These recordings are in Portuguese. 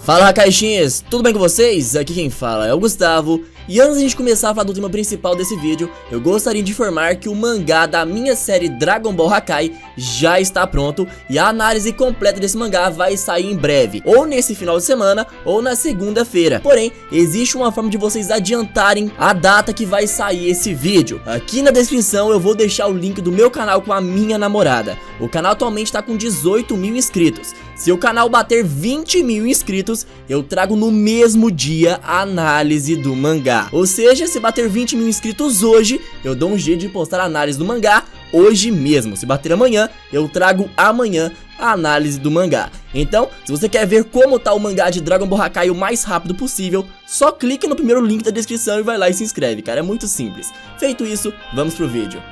Fala, caixinhas, tudo bem com vocês? Aqui quem fala é o Gustavo. E antes de a gente começar a falar do tema principal desse vídeo, eu gostaria de informar que o mangá da minha série Dragon Ball Hakai já está pronto e a análise completa desse mangá vai sair em breve, ou nesse final de semana ou na segunda-feira. Porém, existe uma forma de vocês adiantarem a data que vai sair esse vídeo. Aqui na descrição eu vou deixar o link do meu canal com a minha namorada. O canal atualmente está com 18 mil inscritos. Se o canal bater 20 mil inscritos, eu trago no mesmo dia a análise do mangá. Ou seja, se bater 20 mil inscritos hoje, eu dou um jeito de postar a análise do mangá hoje mesmo. Se bater amanhã, eu trago amanhã a análise do mangá. Então, se você quer ver como tá o mangá de Dragon Ball Hakai o mais rápido possível, só clique no primeiro link da descrição e vai lá e se inscreve, cara, é muito simples. Feito isso, vamos pro vídeo.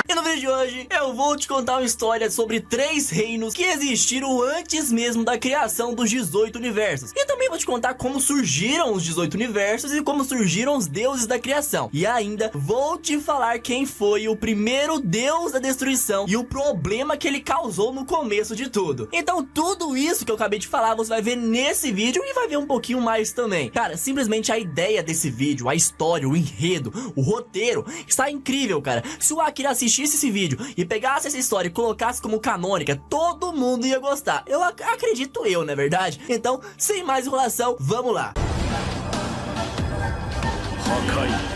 E no vídeo de hoje eu vou te contar uma história sobre 3 reinos que existiram antes mesmo da criação dos 18 universos. E também vou te contar como surgiram os 18 universos e como surgiram os deuses da criação. E ainda vou te falar quem foi o primeiro deus da destruição e o problema que ele causou no começo de tudo. Então tudo isso que eu acabei de falar você vai ver nesse vídeo e vai ver um pouquinho mais também. Cara, simplesmente a ideia desse vídeo, a história, o enredo, o roteiro está incrível, cara. Se o Akira assistisse esse vídeo e pegasse essa história e colocasse como canônica, todo mundo ia gostar. Eu acredito eu, não é verdade? Então, sem mais enrolação, vamos lá. Hakai.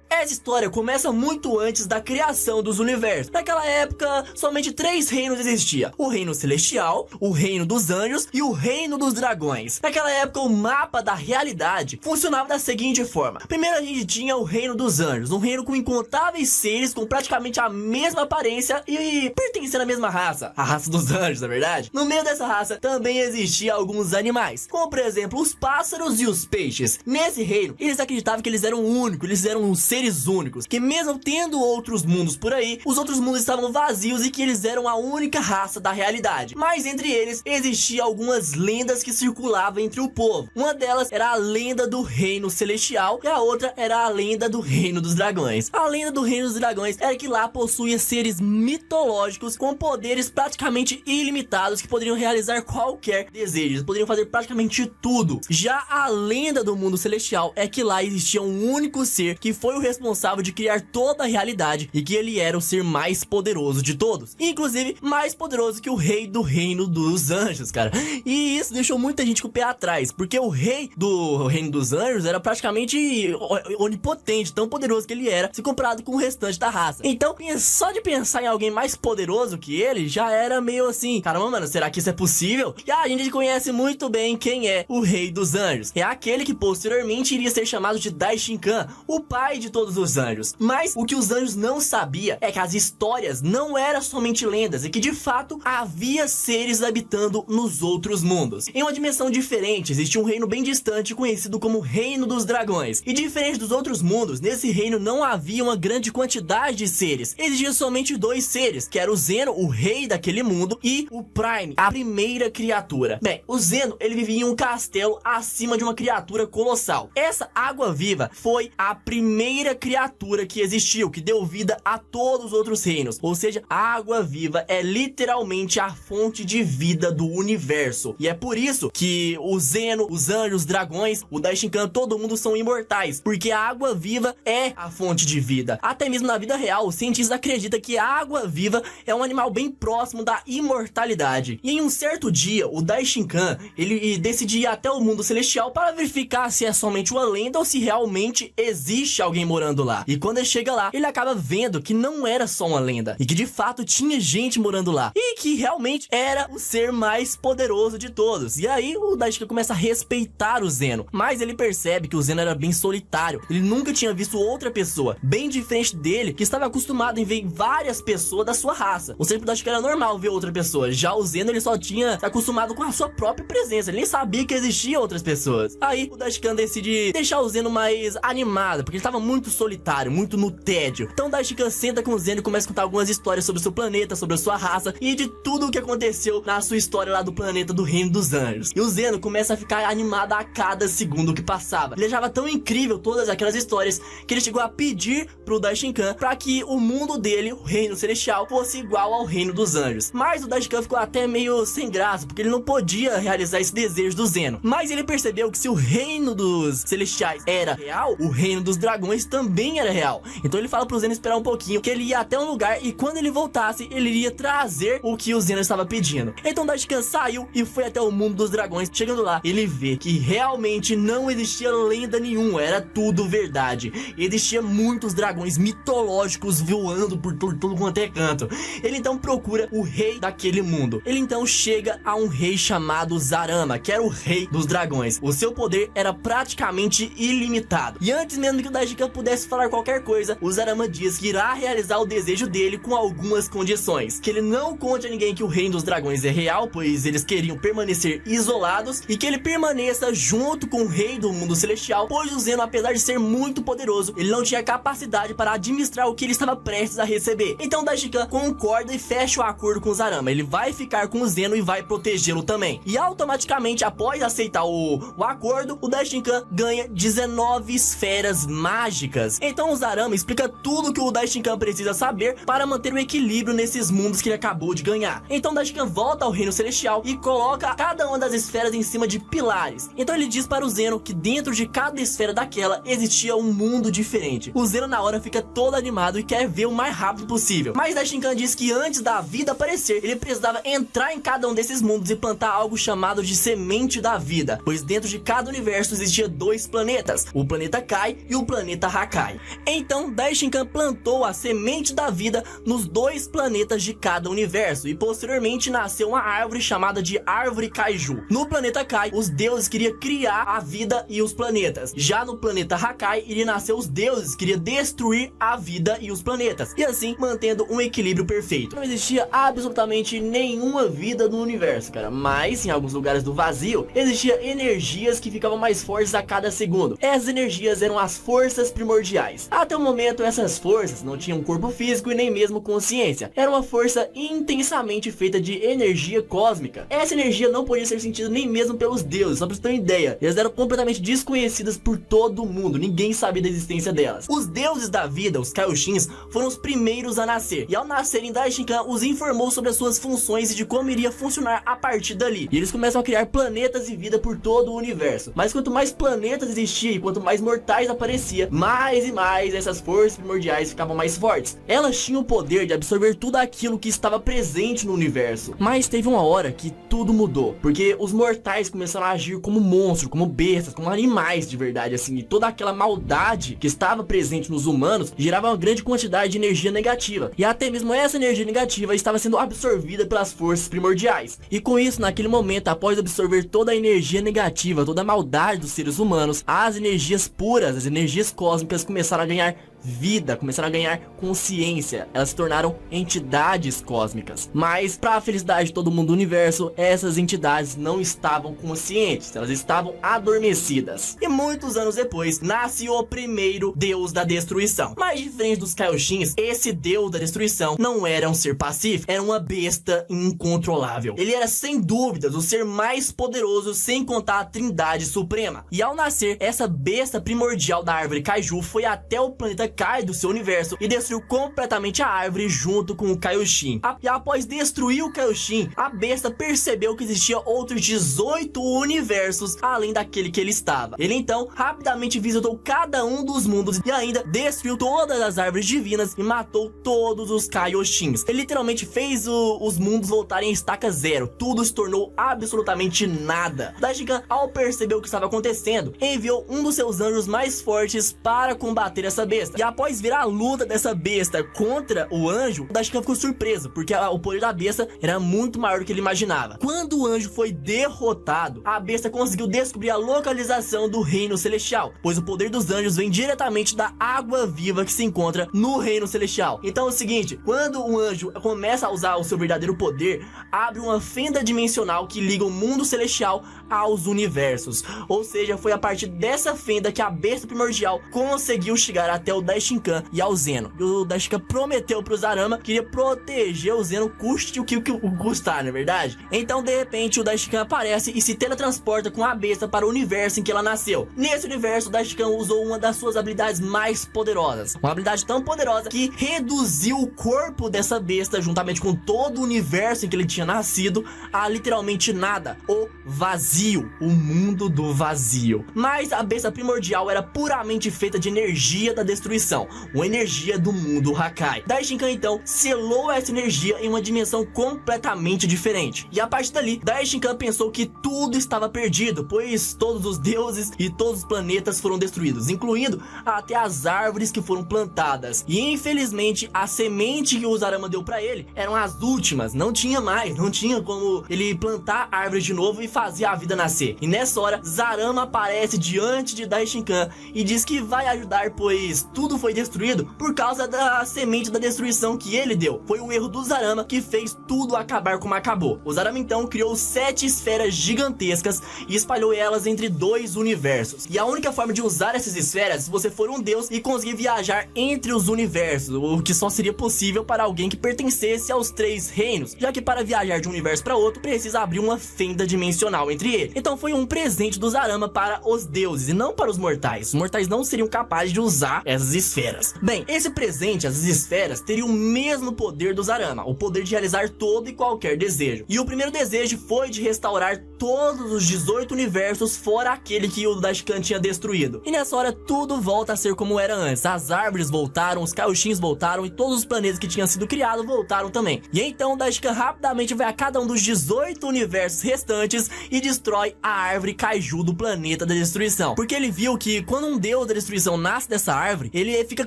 Essa história começa muito antes da criação dos universos. Naquela época, somente 3 reinos existiam: o reino celestial, o reino dos anjos e o reino dos dragões. Naquela época, o mapa da realidade funcionava da seguinte forma: primeiro a gente tinha o reino dos anjos, um reino com incontáveis seres com praticamente a mesma aparência e pertencendo à mesma raça, a raça dos anjos, na verdade. No meio dessa raça também existiam alguns animais, como por exemplo os pássaros e os peixes. Nesse reino, eles acreditavam que eles eram únicos, eles eram seres únicos, que mesmo tendo outros mundos por aí, os outros mundos estavam vazios e que eles eram a única raça da realidade. Mas entre eles existiam algumas lendas que circulavam entre o povo. Uma delas era a lenda do reino celestial e a outra era a lenda do reino dos dragões. A lenda do reino dos dragões era que lá possuía seres mitológicos com poderes praticamente ilimitados que poderiam realizar qualquer desejo, eles poderiam fazer praticamente tudo. Já a lenda do mundo celestial é que lá existia um único ser que foi o responsável de criar toda a realidade e que ele era o ser mais poderoso de todos, inclusive mais poderoso que o rei do reino dos anjos, cara. E isso deixou muita gente com o pé atrás, porque o rei do reino dos anjos era praticamente onipotente, tão poderoso que ele era, se comparado com o restante da raça. Então, só de pensar em alguém mais poderoso que ele, já era meio assim, caramba, mano, será que isso é possível? E a gente conhece muito bem quem é o rei dos anjos. É aquele que posteriormente iria ser chamado de Daishinkan, o pai de todos os anjos. Mas o que os anjos não sabiam é que as histórias não eram somente lendas e que de fato havia seres habitando nos outros mundos. Em uma dimensão diferente existia um reino bem distante conhecido como Reino dos Dragões. E diferente dos outros mundos, nesse reino não havia uma grande quantidade de seres. Existiam somente 2 seres, que era o Zeno, o rei daquele mundo, e o Prime, a primeira criatura. Bem, o Zeno, ele vivia em um castelo acima de uma criatura colossal. Essa água-viva foi a primeira criatura que existiu, que deu vida a todos os outros reinos. Ou seja, a água-viva é literalmente a fonte de vida do universo. E é por isso que o Zeno, os anjos, os dragões, o Daishinkan, todo mundo são imortais, porque a água-viva é a fonte de vida. Até mesmo na vida real, os cientistas acreditam que a água-viva é um animal bem próximo da imortalidade. E em um certo dia, o Daishinkan, ele decide ir até o mundo celestial para verificar se é somente uma lenda ou se realmente existe alguém morando lá. E quando ele chega lá, ele acaba vendo que não era só uma lenda, e que de fato tinha gente morando lá, e que realmente era o ser mais poderoso de todos. E aí o Daishinkan começa a respeitar o Zeno, mas ele percebe que o Zeno era bem solitário, ele nunca tinha visto outra pessoa, bem diferente dele, que estava acostumado em ver várias pessoas da sua raça. Ou seja, o Daishinkan era normal ver outra pessoa, já o Zeno ele só tinha se acostumado com a sua própria presença, ele nem sabia que existiam outras pessoas. Aí o Daishinkan decide deixar o Zeno mais animado, porque ele estava muito solitário, muito no tédio. Então Daichikan senta com o Zeno e começa a contar algumas histórias sobre o seu planeta, sobre a sua raça e de tudo o que aconteceu na sua história lá do planeta do Reino dos Anjos. E o Zeno começa a ficar animado a cada segundo que passava. Ele achava tão incrível todas aquelas histórias que ele chegou a pedir pro Daichikan para que o mundo dele, o Reino Celestial, fosse igual ao Reino dos Anjos. Mas o Daichikan ficou até meio sem graça, porque ele não podia realizar esse desejo do Zeno. Mas ele percebeu que se o Reino dos Celestiais era real, o Reino dos Dragões também era real. Então ele fala pro Zeno esperar um pouquinho, que ele ia até um lugar e quando ele voltasse, ele iria trazer o que o Zeno estava pedindo. Então Daichikan saiu e foi até o mundo dos dragões. Chegando lá, ele vê que realmente não existia lenda nenhuma, era tudo verdade. Existia muitos dragões mitológicos voando por tudo quanto é canto. Ele então procura o rei daquele mundo. Ele então chega a um rei chamado Zarama, que era o rei dos dragões. O seu poder era praticamente ilimitado. E antes mesmo que o Daichikan pudesse falar qualquer coisa, o Zarama diz que irá realizar o desejo dele com algumas condições. Que ele não conte a ninguém que o reino dos dragões é real, pois eles queriam permanecer isolados, e que ele permaneça junto com o rei do mundo celestial, pois o Zeno, apesar de ser muito poderoso, ele não tinha capacidade para administrar o que ele estava prestes a receber. Então Daichikan concorda e fecha o acordo com o Zarama. Ele vai ficar com o Zeno e vai protegê-lo também. E automaticamente, após aceitar o acordo, o Daichikan ganha 19 esferas mágicas. Então o Zarama explica tudo que o Daichikan precisa saber para manter o equilíbrio nesses mundos que ele acabou de ganhar. Então Daichikan volta ao reino celestial e coloca cada uma das esferas em cima de pilares. Então ele diz para o Zeno que dentro de cada esfera daquela existia um mundo diferente. O Zeno na hora fica todo animado e quer ver o mais rápido possível. Mas Daichikan diz que antes da vida aparecer, ele precisava entrar em cada um desses mundos e plantar algo chamado de semente da vida, pois dentro de cada universo existia dois planetas, o planeta Kai e o planeta Hakai. Então Daichikan plantou a semente da vida nos dois planetas de cada universo e posteriormente nasceu uma árvore chamada de Árvore Kaiju. No planeta Kai, os deuses queriam criar a vida e os planetas. Já no planeta Hakai, iria nascer os deuses que queriam destruir a vida e os planetas, e assim mantendo um equilíbrio perfeito. Não existia absolutamente nenhuma vida no universo, cara, mas em alguns lugares do vazio existia energias que ficavam mais fortes a cada segundo. Essas energias eram as forças primordiais. Até o momento, essas forças não tinham corpo físico e nem mesmo consciência. Era uma força intensamente feita de energia cósmica. Essa energia não podia ser sentida nem mesmo pelos deuses, só pra você ter uma ideia. Elas eram completamente desconhecidas por todo mundo, ninguém sabia da existência delas. Os deuses da vida, os Kaioshins, foram os primeiros a nascer, e ao nascerem, Daichikan os informou sobre as suas funções e de como iria funcionar a partir dali. E eles começam a criar planetas e vida por todo o universo. Mas quanto mais planetas existiam e quanto mais mortais aparecia, mais e mais essas forças primordiais ficavam mais fortes. Elas tinham o poder de absorver tudo aquilo que estava presente no universo. Mas teve uma hora que tudo mudou, porque os mortais começaram a agir como monstros, como bestas, como animais de verdade, assim, e toda aquela maldade que estava presente nos humanos gerava uma grande quantidade de energia negativa, e até mesmo essa energia negativa estava sendo absorvida pelas forças primordiais. E com isso, naquele momento, após absorver toda a energia negativa, toda a maldade dos seres humanos, as energias puras, as energias cósmicas começaram a ganhar vida, começaram a ganhar consciência. Elas se tornaram entidades cósmicas. Mas para a felicidade de todo mundo do universo, essas entidades não estavam conscientes, elas estavam adormecidas. E muitos anos depois, nasce o primeiro deus da destruição. Mas diferente dos Kaioshins, esse deus da destruição não era um ser pacífico, era uma besta incontrolável. Ele era sem dúvidas o ser mais poderoso, sem contar a Trindade Suprema. E ao nascer, essa besta primordial da árvore Kaiju foi até o planeta Kai do seu universo e destruiu completamente a árvore junto com o Kaioshin. E após destruir o Kaioshin, a besta percebeu que existia outros 18 universos além daquele que ele estava. Ele então rapidamente visitou cada um dos mundos e ainda destruiu todas as árvores divinas e matou todos os Kaioshins. Ele literalmente fez os mundos voltarem em estaca zero. Tudo se tornou absolutamente nada. Daichikan, ao perceber o que estava acontecendo, enviou um dos seus anjos mais fortes para combater essa besta. E após ver a luta dessa besta contra o anjo, o Daichikan ficou surpreso, porque o poder da besta era muito maior do que ele imaginava. Quando o anjo foi derrotado, a besta conseguiu descobrir a localização do reino celestial, pois o poder dos anjos vem diretamente da água viva que se encontra no reino celestial. Então é o seguinte, quando um anjo começa a usar o seu verdadeiro poder, abre uma fenda dimensional que liga o mundo celestial aos universos. Ou seja, foi a partir dessa fenda que a besta primordial conseguiu chegar até o Daishinkan e ao Zeno. E o Daishinkan prometeu pro Zarama que iria proteger o Zeno, custe o que custar, não é verdade? Então, de repente, o Daishinkan aparece e se teletransporta com a besta para o universo em que ela nasceu. Nesse universo, o Daishinkan usou uma das suas habilidades mais poderosas. Uma habilidade tão poderosa que reduziu o corpo dessa besta, juntamente com todo o universo em que ele tinha nascido, a literalmente nada. O vazio. O mundo do vazio. Mas a besta primordial era puramente feita de energia da destruição. Uma energia do mundo Hakai. Daishinkan, então, selou essa energia em uma dimensão completamente diferente. E a partir dali, Daishinkan pensou que tudo estava perdido, pois todos os deuses e todos os planetas foram destruídos, incluindo até as árvores que foram plantadas. E infelizmente, a semente que o Zarama deu pra ele eram as últimas, não tinha mais, não tinha como ele plantar árvores de novo e fazer a vida nascer. E nessa hora, Zarama aparece diante de Daishinkan e diz que vai ajudar, pois tudo foi destruído por causa da semente da destruição que ele deu. Foi o erro do Zarama que fez tudo acabar como acabou. O Zarama então criou 7 esferas gigantescas e espalhou elas entre 2 universos. E a única forma de usar essas esferas é se você for um deus e conseguir viajar entre os universos, o que só seria possível para alguém que pertencesse aos 3 reinos, já que para viajar de um universo para outro precisa abrir uma fenda dimensional entre eles. Então foi um presente do Zarama para os deuses e não para os mortais. Os mortais não seriam capazes de usar essas esferas. Bem, esse presente, essas esferas, teriam o mesmo poder do Zarama, o poder de realizar todo e qualquer desejo. E o primeiro desejo foi de restaurar todos os 18 universos, fora aquele que o Daishinkan tinha destruído. E nessa hora tudo volta a ser como era antes. As árvores voltaram, os Kaioshins voltaram e todos os planetas que tinham sido criados voltaram também. E então o Daishinkan rapidamente vai a cada um dos 18 universos restantes e destrói a árvore Kaiju do planeta da destruição. Porque ele viu que quando um deus da destruição nasce dessa árvore, ele fica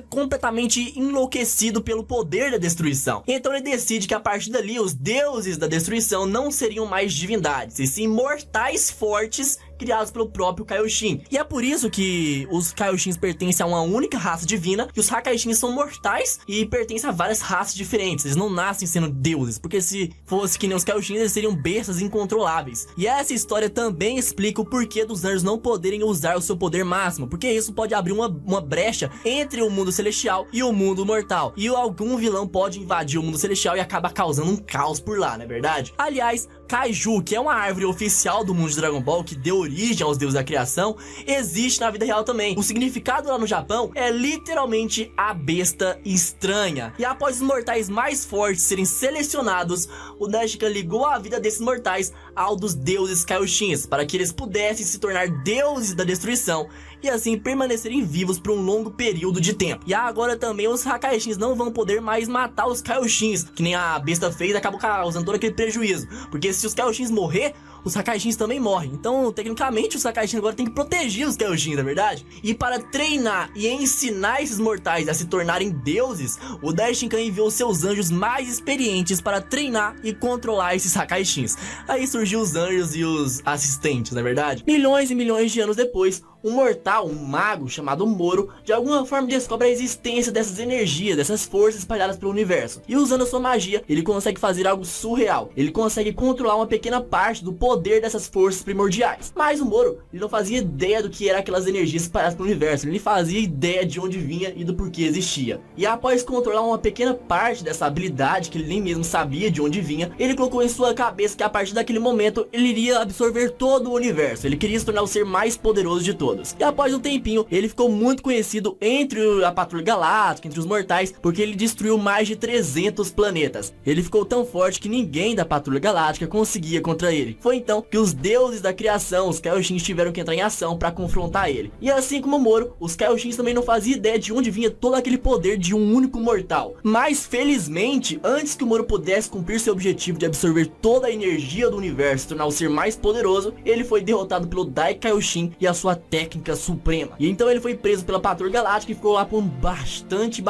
completamente enlouquecido pelo poder da destruição. Então ele decide que a partir dali os deuses da destruição não seriam mais divindades, e sim mortais fortes criados pelo próprio Kaioshin. E é por isso que os Kaioshins pertencem a uma única raça divina e os Hakaishins são mortais e pertencem a várias raças diferentes. Eles não nascem sendo deuses, porque se fosse que nem os Kaioshins, eles seriam bestas incontroláveis. E essa história também explica o porquê dos anjos não poderem usar o seu poder máximo, porque isso pode abrir uma brecha entre o mundo celestial e o mundo mortal. E algum vilão pode invadir o mundo celestial e acaba causando um caos por lá, não é verdade? Aliás, Kaiju, que é uma árvore oficial do mundo de Dragon Ball, que deu origem aos deuses da criação, existe na vida real também. O significado lá no Japão é literalmente a besta estranha. E após os mortais mais fortes serem selecionados, o Daishinkan ligou a vida desses mortais ao dos deuses Kaioshins, para que eles pudessem se tornar deuses da destruição e assim permanecerem vivos por um longo período de tempo. E agora também os Hakaishins não vão poder mais matar os Kaioshins, que nem a besta fez, acabou causando todo aquele prejuízo, porque se os Kaioshins morrer, os Hakaishins também morrem. Então, tecnicamente, os Hakaishins agora tem que proteger os Kaioshins, na verdade. E para treinar e ensinar esses mortais a se tornarem deuses, o Daishinkan enviou seus anjos mais experientes para treinar e controlar esses Hakaishins. Aí surgiu os anjos e os assistentes, na verdade. Milhões e milhões de anos depois, um mortal, um mago chamado Moro, de alguma forma descobre a existência dessas energias, dessas forças espalhadas pelo universo. E usando a sua magia, ele consegue fazer algo surreal. Ele consegue controlar uma pequena parte do poder dessas forças primordiais. Mas o Moro, ele não fazia ideia do que eram aquelas energias espalhadas pelo universo. Ele fazia ideia de onde vinha e do porquê existia. E após controlar uma pequena parte dessa habilidade, que ele nem mesmo sabia de onde vinha, ele colocou em sua cabeça que a partir daquele momento, ele iria absorver todo o universo. Ele queria se tornar o ser mais poderoso de todos. E após um tempinho, ele ficou muito conhecido entre a Patrulha Galáctica, entre os mortais, porque ele destruiu mais de 300 planetas. Ele ficou tão forte que ninguém da Patrulha Galáctica conseguia contra ele. Foi então que os deuses da criação, os Kaioshins, tiveram que entrar em ação para confrontar ele. E assim como o Moro, os Kaioshins também não faziam ideia de onde vinha todo aquele poder de um único mortal. Mas felizmente, antes que o Moro pudesse cumprir seu objetivo de absorver toda a energia do universo e tornar o ser mais poderoso, ele foi derrotado pelo Dai Kaioshin e a sua técnica suprema. E então ele foi preso pela Patrulha Galáctica e ficou lá por bastante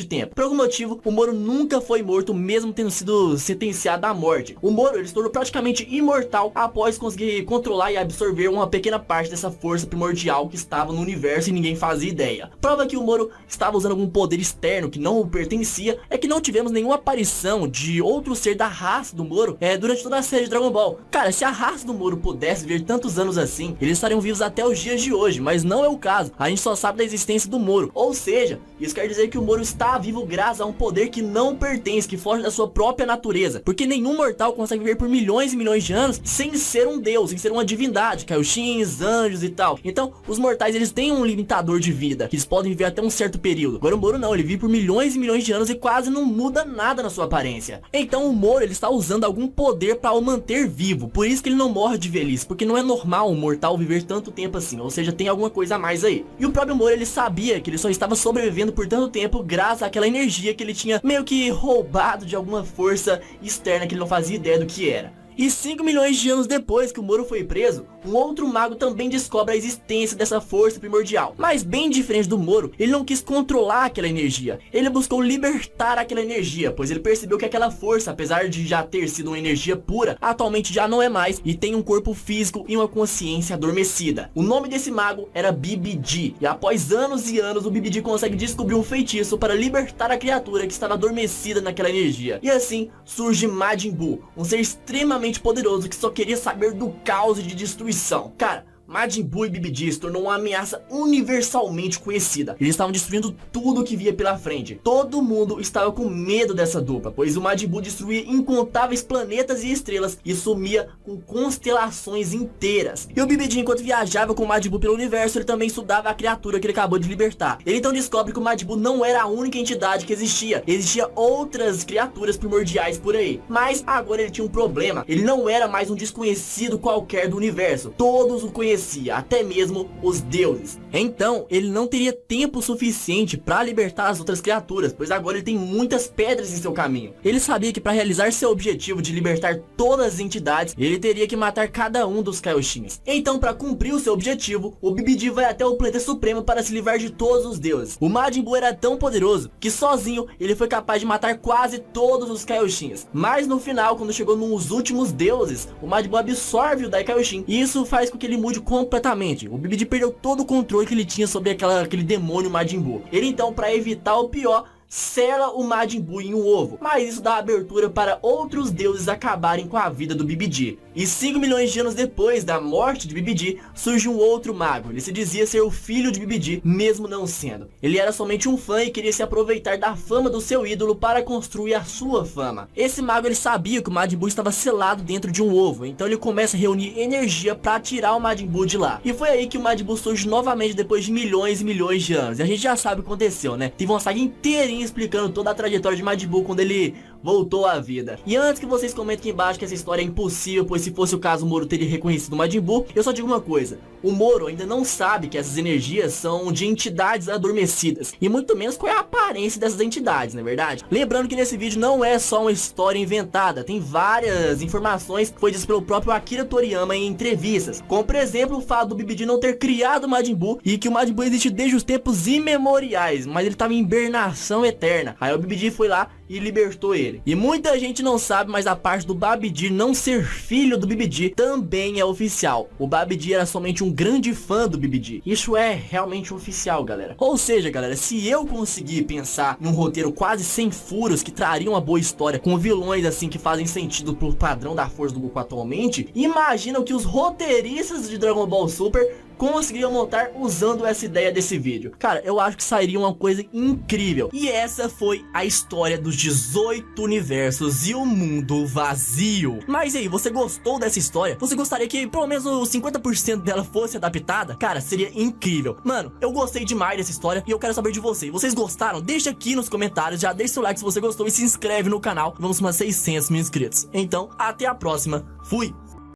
tempo. Por algum motivo, o Moro nunca foi morto, mesmo tendo sido sentenciado à morte. O Moro, ele se tornou praticamente imortal final após conseguir controlar e absorver uma pequena parte dessa força primordial que estava no universo e ninguém fazia ideia. Prova que o Moro estava usando algum poder externo que não o pertencia é que não tivemos nenhuma aparição de outro ser da raça do Moro durante toda a série de Dragon Ball. Cara, se a raça do Moro pudesse viver tantos anos assim, eles estariam vivos até os dias de hoje, mas não é o caso. A gente só sabe da existência do Moro, ou seja, isso quer dizer que o Moro está vivo graças a um poder que não pertence, que foge da sua própria natureza, porque nenhum mortal consegue viver por milhões e milhões de anos sem ser um deus, sem ser uma divindade, Kaioshins, anjos e tal. Então, os mortais, eles têm um limitador de vida, que eles podem viver até um certo período. Agora o Moro não, ele vive por milhões e milhões de anos e quase não muda nada na sua aparência. Então o Moro, ele está usando algum poder para o manter vivo, por isso que ele não morre de velhice, porque não é normal um mortal viver tanto tempo assim, ou seja, tem alguma coisa a mais aí. E o próprio Moro, ele sabia que ele só estava sobrevivendo por tanto tempo graças àquela energia que ele tinha meio que roubado de alguma força externa que ele não fazia ideia do que era. E 5 milhões de anos depois que o Moro foi preso, um outro mago também descobre a existência dessa força primordial. Mas bem diferente do Moro, ele não quis controlar aquela energia, ele buscou libertar aquela energia, pois ele percebeu que aquela força, apesar de já ter sido uma energia pura, atualmente já não é mais e tem um corpo físico e uma consciência adormecida. O nome desse mago era BBD, e após anos e anos o BBD consegue descobrir um feitiço para libertar a criatura que estava adormecida naquela energia. E assim surge Majin Buu, um ser extremamente poderoso que só queria saber do caos e de destruição. Cara, Majin Buu e BBD se tornou uma ameaça universalmente conhecida. Eles estavam destruindo tudo que via pela frente. Todo mundo estava com medo dessa dupla, pois o Majin Buu destruía incontáveis planetas e estrelas e sumia com constelações inteiras. E o BBD, enquanto viajava com o Majin Buu pelo universo, ele também estudava a criatura que ele acabou de libertar. Ele então descobre que o Majin Buu não era a única entidade que existia. Existiam outras criaturas primordiais por aí. Mas agora ele tinha um problema. Ele não era mais um desconhecido qualquer do universo. Todos o conheciam, até mesmo os deuses. Então ele não teria tempo suficiente para libertar as outras criaturas, pois agora ele tem muitas pedras em seu caminho. Ele sabia que para realizar seu objetivo de libertar todas as entidades, ele teria que matar cada um dos Kaioshins. Então, para cumprir o seu objetivo, o BBD vai até o planeta supremo para se livrar de todos os deuses. O Majin Buu era tão poderoso que sozinho ele foi capaz de matar quase todos os Kaioshins. Mas no final, quando chegou nos últimos deuses, o Majin Buu absorve o Dai Kaioshin, e isso faz com que ele mude completamente. O BBD perdeu todo o controle que ele tinha sobre aquele demônio Majin Buu. Ele então, para evitar o pior, sela o Majin Buu em um ovo, mas isso dá abertura para outros deuses acabarem com a vida do BBD. E 5 milhões de anos depois da morte de BBD, surge um outro mago. Ele se dizia ser o filho de BBD, mesmo não sendo. Ele era somente um fã e queria se aproveitar da fama do seu ídolo para construir a sua fama. Esse mago, ele sabia que o Majin Buu estava selado dentro de um ovo, então ele começa a reunir energia para tirar o Majin Buu de lá. E foi aí que o Majin Buu surge novamente depois de milhões e milhões de anos. E a gente já sabe o que aconteceu, né? Teve uma saga inteirinha explicando toda a trajetória de Majin Buu quando ele voltou à vida. E antes que vocês comentem aqui embaixo que essa história é impossível, pois se fosse o caso o Moro teria reconhecido o Majin Buu, eu só digo uma coisa: o Moro ainda não sabe que essas energias são de entidades adormecidas, e muito menos qual é a aparência dessas entidades, não é verdade? Lembrando que nesse vídeo não é só uma história inventada, tem várias informações que foi dito pelo próprio Akira Toriyama em entrevistas, como por exemplo o fato do BBD não ter criado o Majin Buu e que o Majin Buu existe desde os tempos imemoriais, mas ele estava em hibernação eterna. Aí o BBD foi lá e libertou ele. E muita gente não sabe, mas a parte do Babidi não ser filho do BBD também é oficial. O Babidi era somente um grande fã do BBD. Isso é realmente oficial, galera. Ou seja, galera, se eu conseguir pensar em um roteiro quase sem furos que traria uma boa história, com vilões assim que fazem sentido pro padrão da força do Goku atualmente, imagina o que os roteiristas de Dragon Ball Super conseguiram montar usando essa ideia desse vídeo. Cara, eu acho que sairia uma coisa incrível. E essa foi a história dos 18 universos e o mundo vazio. Mas e aí, você gostou dessa história? Você gostaria que pelo menos 50% dela fosse adaptada? Cara, seria incrível. Mano, eu gostei demais dessa história e eu quero saber de vocês. Vocês gostaram? Deixa aqui nos comentários, já deixa o like se você gostou e se inscreve no canal. Vamos para 600 mil inscritos. Então, até a próxima. Fui!